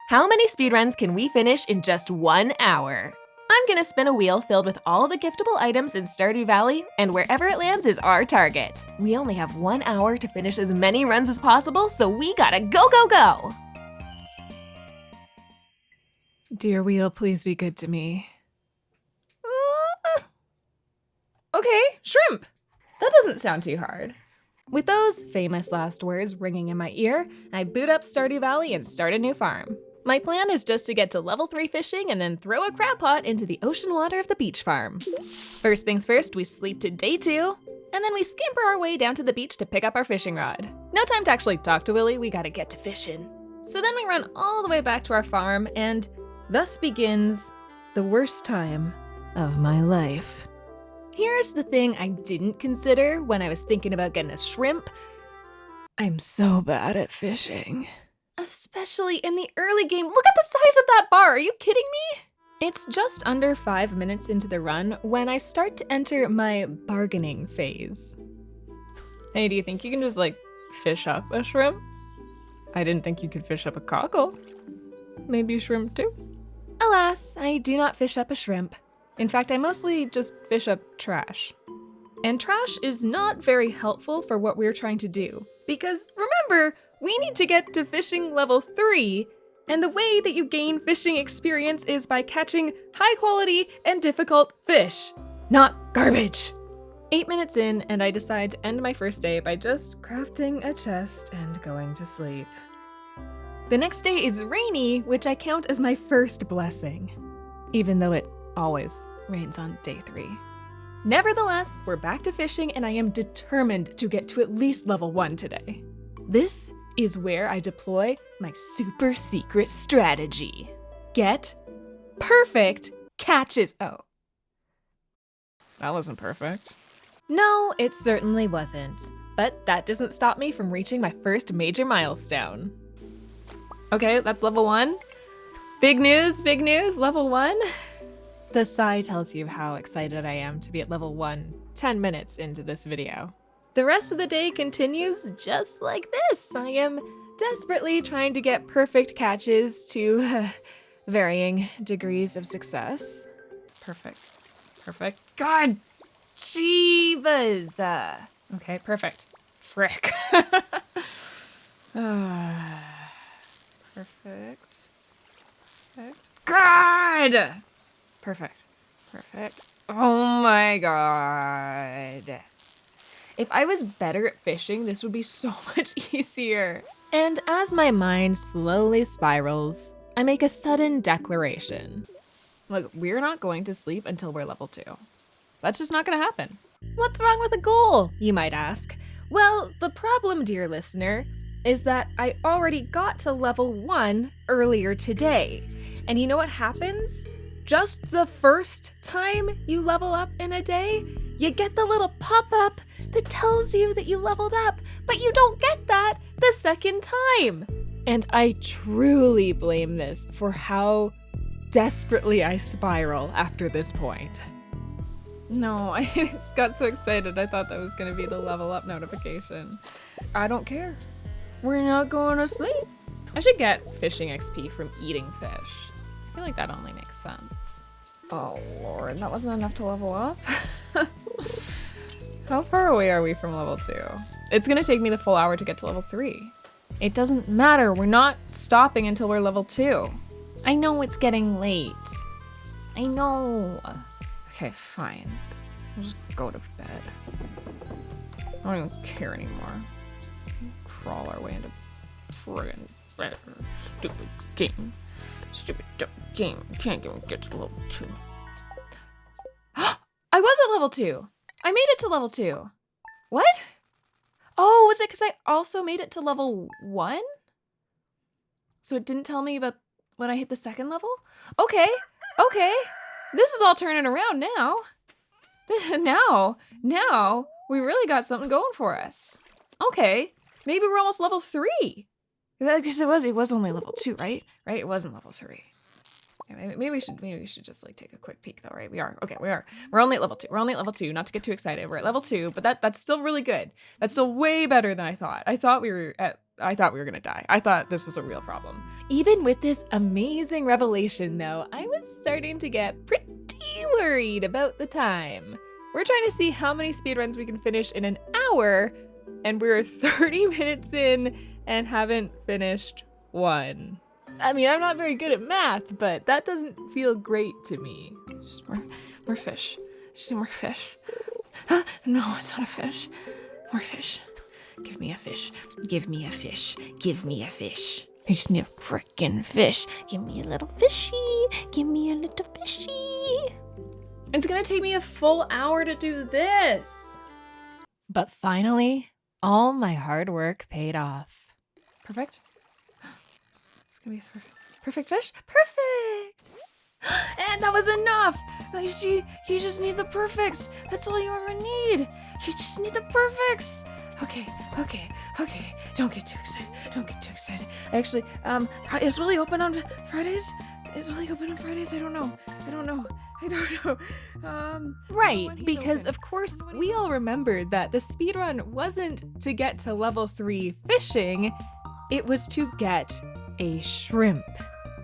How many speedruns can we finish in just 1 hour? I'm gonna spin a wheel filled with all the giftable items in Stardew Valley, and wherever it lands is our target. We only have 1 hour to finish as many runs as possible, so we gotta go, go, go! Dear wheel, please be good to me. Okay, shrimp! That doesn't sound too hard. With those famous last words ringing in my ear, I boot up Stardew Valley and start a new farm. My plan is just to get to level 3 fishing and then throw a crab pot into the ocean water of the beach farm. First things first, we sleep to day 2, and then we scamper our way down to the beach to pick up our fishing rod. No time to actually talk to Willie, we gotta get to fishing. So then we run all the way back to our farm, and thus begins the worst time of my life. Here's the thing I didn't consider when I was thinking about getting a shrimp. I'm so bad at fishing. Especially in the early game. Look at the size of that bar, are you kidding me? It's just under 5 minutes into the run when I start to enter my bargaining phase. Hey, do you think you can just fish up a shrimp? I didn't think you could fish up a cockle. Maybe shrimp too? Alas, I do not fish up a shrimp. In fact, I mostly just fish up trash. And trash is not very helpful for what we're trying to do. Because remember, we need to get to fishing level 3, and the way that you gain fishing experience is by catching high quality and difficult fish, not garbage. 8 minutes in, and I decide to end my first day by just crafting a chest and going to sleep. The next day is rainy, which I count as my first blessing, even though it always rains on day 3. Nevertheless, we're back to fishing, and I am determined to get to at least level 1 today. This is where I deploy my super secret strategy. Get perfect catches. Oh. That wasn't perfect. No, it certainly wasn't. But that doesn't stop me from reaching my first major milestone. Okay, that's level 1. Big news, level 1. The sigh tells you how excited I am to be at level 1 10 minutes into this video. The rest of the day continues just like this. I am desperately trying to get perfect catches to varying degrees of success. Perfect. God, jeebas. Okay, perfect. Frick. Perfect. God! Perfect. Oh my god. If I was better at fishing, this would be so much easier. And as my mind slowly spirals, I make a sudden declaration. Look, we're not going to sleep until we're level 2. That's just not gonna happen. What's wrong with a goal, you might ask? Well, the problem, dear listener, is that I already got to level 1 earlier today. And you know what happens? Just the first time you level up in a day, you get the little pop-up that tells you that you leveled up, but you don't get that the second time. And I truly blame this for how desperately I spiral after this point. No, I just got so excited. I thought that was gonna be the level up notification. I don't care. We're not going to sleep. I should get fishing XP from eating fish. I feel like that only makes sense. Oh lord, that wasn't enough to level up? How far away are we from level 2? It's gonna take me the full hour to get to level 3. It doesn't matter, we're not stopping until we're level 2. I know it's getting late. I know. Okay, fine. I'll just go to bed. I don't even care anymore. Crawl our way into friggin' stupid game. Stupid dumb game. Can't even get to level 2. I was at level 2. I made it to level 2. What? Oh, was it because I also made it to level 1? So it didn't tell me about when I hit the second level? Okay. This is all turning around now. Now, we really got something going for us. Okay, maybe we're almost level 3. Because it was only level 2, right? Right, it wasn't level 3. Maybe we should just take a quick peek though, right? We are. We're only at level 2. We're only at level 2, not to get too excited. We're at level 2, but that's still really good. That's still way better than I thought. I thought we were at I thought we were gonna die. I thought this was a real problem. Even with this amazing revelation though, I was starting to get pretty worried about the time. We're trying to see how many speedruns we can finish in an hour, and we're 30 minutes in and haven't finished one. I mean, I'm not very good at math, but that doesn't feel great to me. Just more fish. Just need more fish. No, it's not a fish. More fish. Give me a fish. Give me a fish. Give me a fish. I just need a frickin' fish. Give me a little fishy. Give me a little fishy. It's gonna take me a full hour to do this. But finally, all my hard work paid off. Perfect. It's gonna be perfect fish. Perfect. And that was enough. You just need the perfects. That's all you ever need. You just need the perfects. Okay. Don't get too excited. Actually, is Willie open on Fridays? I don't know. Right, because of course we all remembered that the speedrun wasn't to get to level 3 fishing, it was to get a shrimp.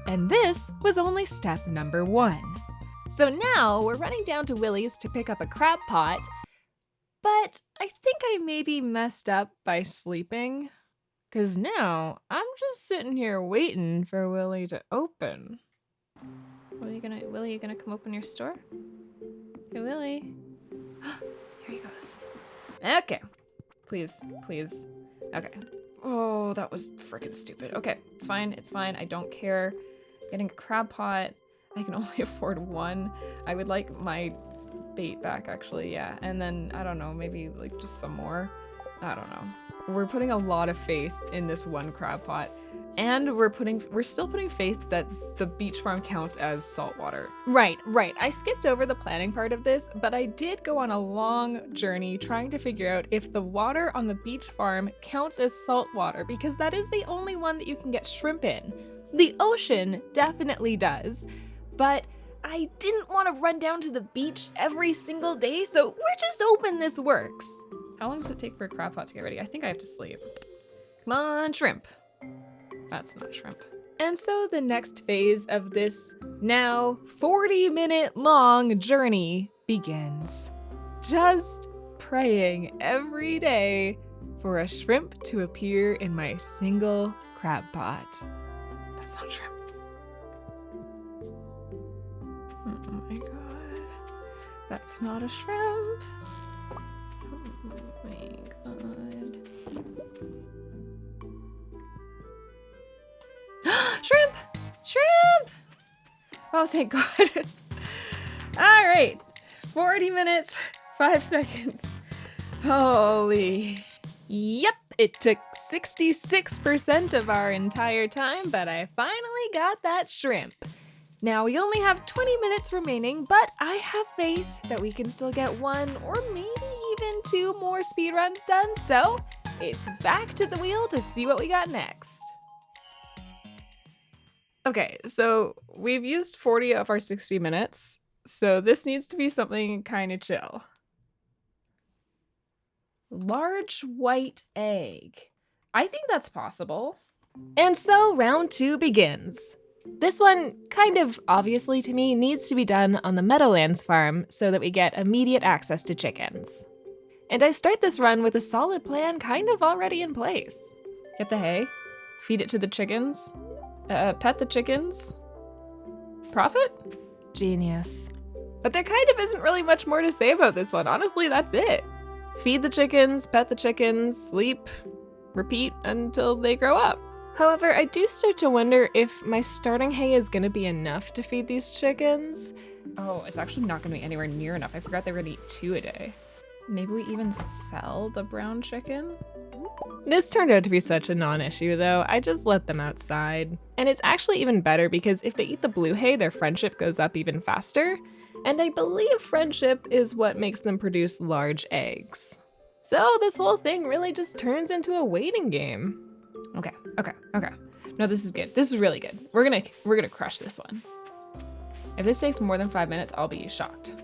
And this was only step number 1. So now we're running down to Willie's to pick up a crab pot, but I think I maybe messed up by sleeping, because now I'm just sitting here waiting for Willie to open. Willie, you gonna come open your store? Hey, Willie. Here he goes. Okay. Please. Okay. Oh, that was freaking stupid. Okay, it's fine. I don't care. Getting a crab pot. I can only afford one. I would like my bait back, actually, yeah. And then, I don't know, maybe like just some more. I don't know. We're putting a lot of faith in this one crab pot. And we're still putting faith that the beach farm counts as saltwater. Right. I skipped over the planning part of this, but I did go on a long journey trying to figure out if the water on the beach farm counts as saltwater, because that is the only one that you can get shrimp in. The ocean definitely does, but I didn't want to run down to the beach every single day, so we're just hoping this works. How long does it take for a crab pot to get ready? I think I have to sleep. Come on, shrimp. That's not shrimp. And so the next phase of this now 40-minute long journey begins. Just praying every day for a shrimp to appear in my single crab pot. That's not shrimp. Oh my god. That's not a shrimp. Oh my god. Shrimp! Oh, thank God. All right, 40 minutes, 5 seconds. Holy. Yep, it took 66% of our entire time, but I finally got that shrimp. Now we only have 20 minutes remaining, but I have faith that we can still get 1 or maybe even 2 more speedruns done, so it's back to the wheel to see what we got next. Okay, so we've used 40 of our 60 minutes, so this needs to be something kind of chill. Large white egg. I think that's possible. And so round 2 begins. This one, kind of obviously to me, needs to be done on the Meadowlands farm so that we get immediate access to chickens. And I start this run with a solid plan kind of already in place. Get the hay, feed it to the chickens, pet the chickens, profit? Genius. But there kind of isn't really much more to say about this one. Honestly, that's it. Feed the chickens, pet the chickens, sleep, repeat until they grow up. However, I do start to wonder if my starting hay is gonna be enough to feed these chickens. Oh, it's actually not gonna be anywhere near enough. I forgot they were gonna eat 2 a day. Maybe we even sell the brown chicken? This turned out to be such a non-issue though. I just let them outside. And it's actually even better because if they eat the blue hay, their friendship goes up even faster. And I believe friendship is what makes them produce large eggs. So this whole thing really just turns into a waiting game. Okay. No, this is good. This is really good. We're gonna crush this one. If this takes more than 5 minutes, I'll be shocked.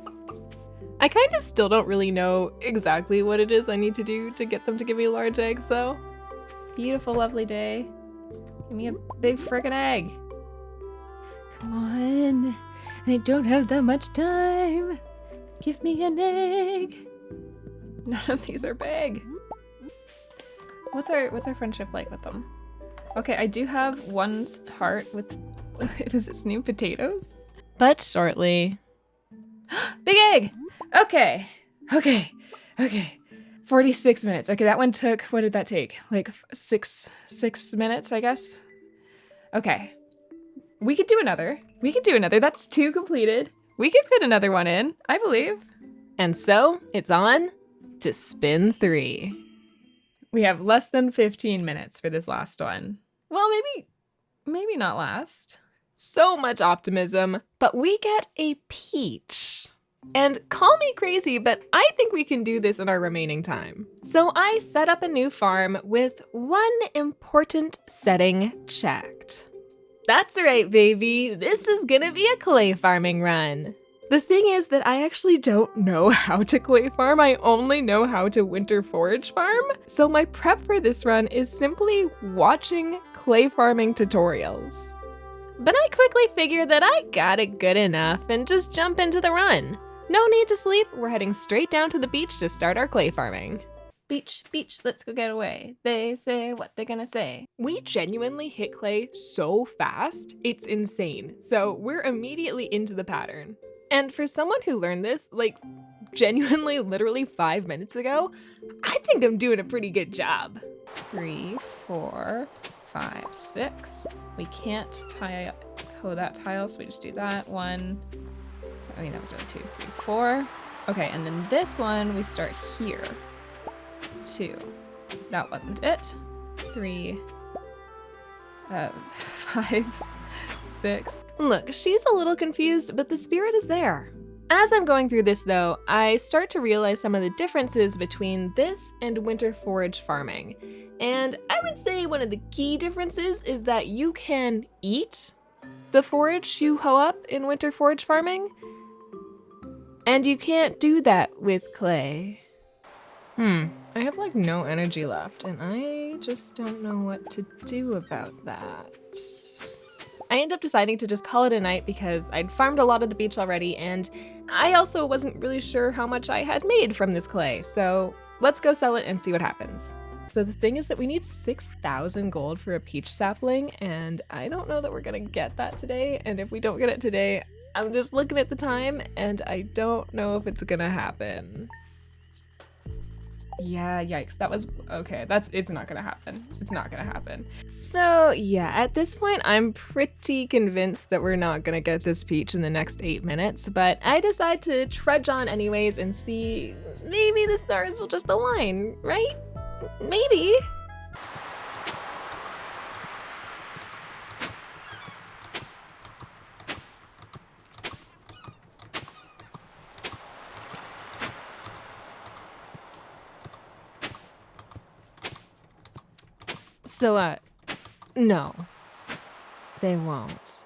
I kind of still don't really know exactly what it is I need to do to get them to give me large eggs though. beautiful, lovely day. Give me a big frickin' egg. Come on. I don't have that much time. Give me an egg. None of these are big. What's our friendship like with them? Okay, I do have one heart with, is its name potatoes? But shortly. Big egg! Okay. 46 minutes. Okay, that one took, what did that take? Like six minutes, I guess? Okay. We could do another. That's 2 completed. We could fit another one in, I believe. And so, it's on to spin 3. We have less than 15 minutes for this last one. Well, maybe not last. So much optimism, but we get a peach. And call me crazy, but I think we can do this in our remaining time. So I set up a new farm with one important setting checked. That's right, baby. This is gonna be a clay farming run. The thing is that I actually don't know how to clay farm. I only know how to winter forage farm. So my prep for this run is simply watching clay farming tutorials. But I quickly figured that I got it good enough and just jump into the run. No need to sleep, we're heading straight down to the beach to start our clay farming. Beach, let's go get away. They say what they're gonna say. We genuinely hit clay so fast, it's insane. So we're immediately into the pattern. And for someone who learned this, like genuinely literally 5 minutes ago, I think I'm doing a pretty good job. 3, 4, 5, 6. We can't hoe that tile, so we just do that. 1, I mean, that was really 2, 3, 4. Okay, and then this one, we start here. 2. That wasn't it. 3, 5, 6. Look, she's a little confused, but the spirit is there. As I'm going through this though, I start to realize some of the differences between this and winter forage farming. And I would say one of the key differences is that you can eat the forage you hoe up in winter forage farming, and you can't do that with clay. I have like no energy left, and I just don't know what to do about that. I end up deciding to just call it a night because I'd farmed a lot of the beach already, and I also wasn't really sure how much I had made from this clay, so let's go sell it and see what happens. So the thing is that we need 6,000 gold for a peach sapling, and I don't know that we're gonna get that today, and if we don't get it today, I'm just looking at the time, and I don't know if it's gonna happen. Yeah, yikes, that was, okay, it's not gonna happen. It's not gonna happen. So yeah, at this point, I'm pretty convinced that we're not gonna get this peach in the next 8 minutes, but I decide to trudge on anyways and see, maybe the stars will just align, right? Maybe. So, no, they won't.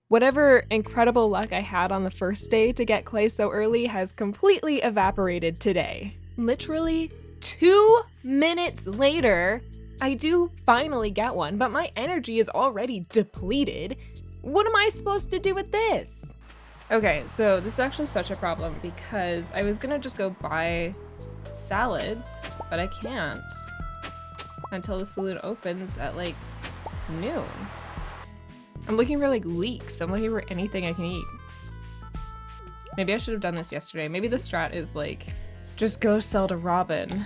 Whatever incredible luck I had on the first day to get clay so early has completely evaporated today. Literally 2 minutes later, I do finally get one, but my energy is already depleted. What am I supposed to do with this? Okay, so this is actually such a problem because I was gonna just go buy salads, but I can't until the saloon opens at like noon. I'm looking for like leeks. I'm looking for anything I can eat. Maybe I should have done this yesterday. Maybe the strat is like, just go sell to Robin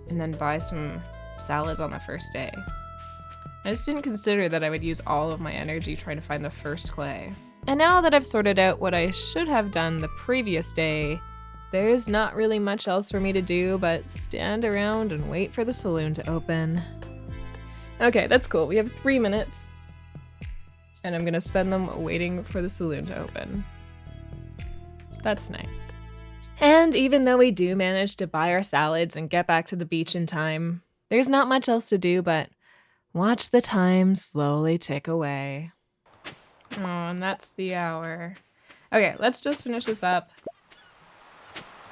and then buy some salads on the first day. I just didn't consider that I would use all of my energy trying to find the first clay. And now that I've sorted out what I should have done the previous day, there's not really much else for me to do but stand around and wait for the saloon to open. Okay, that's cool. We have 3 minutes. And I'm gonna spend them waiting for the saloon to open. That's nice. And even though we do manage to buy our salads and get back to the beach in time, there's not much else to do but watch the time slowly tick away. Oh, and that's the hour. Okay, let's just finish this up.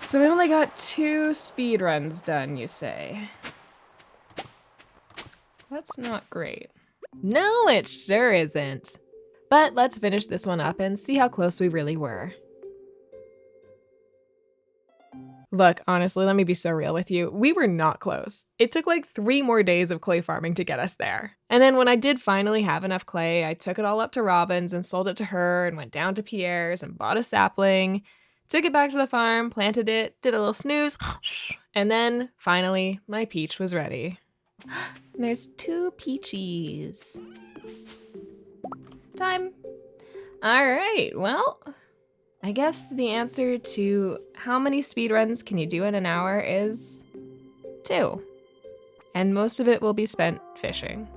So we only got 2 speedruns done, you say? That's not great. No, it sure isn't. But let's finish this one up and see how close we really were. Look, honestly, let me be so real with you. We were not close. It took like 3 more days of clay farming to get us there. And then when I did finally have enough clay, I took it all up to Robin's and sold it to her and went down to Pierre's and bought a sapling, took it back to the farm, planted it, did a little snooze, and then finally my peach was ready. There's 2 peachies. Time. All right, well, I guess the answer to how many speedruns can you do in an hour is 2. And most of it will be spent fishing.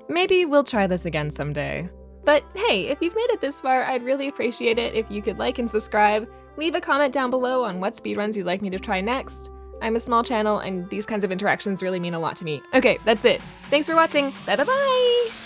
Maybe we'll try this again someday. But hey, if you've made it this far, I'd really appreciate it if you could like and subscribe, leave a comment down below on what speedruns you'd like me to try next. I'm a small channel and these kinds of interactions really mean a lot to me. Okay, that's it. Thanks for watching. Bye-bye!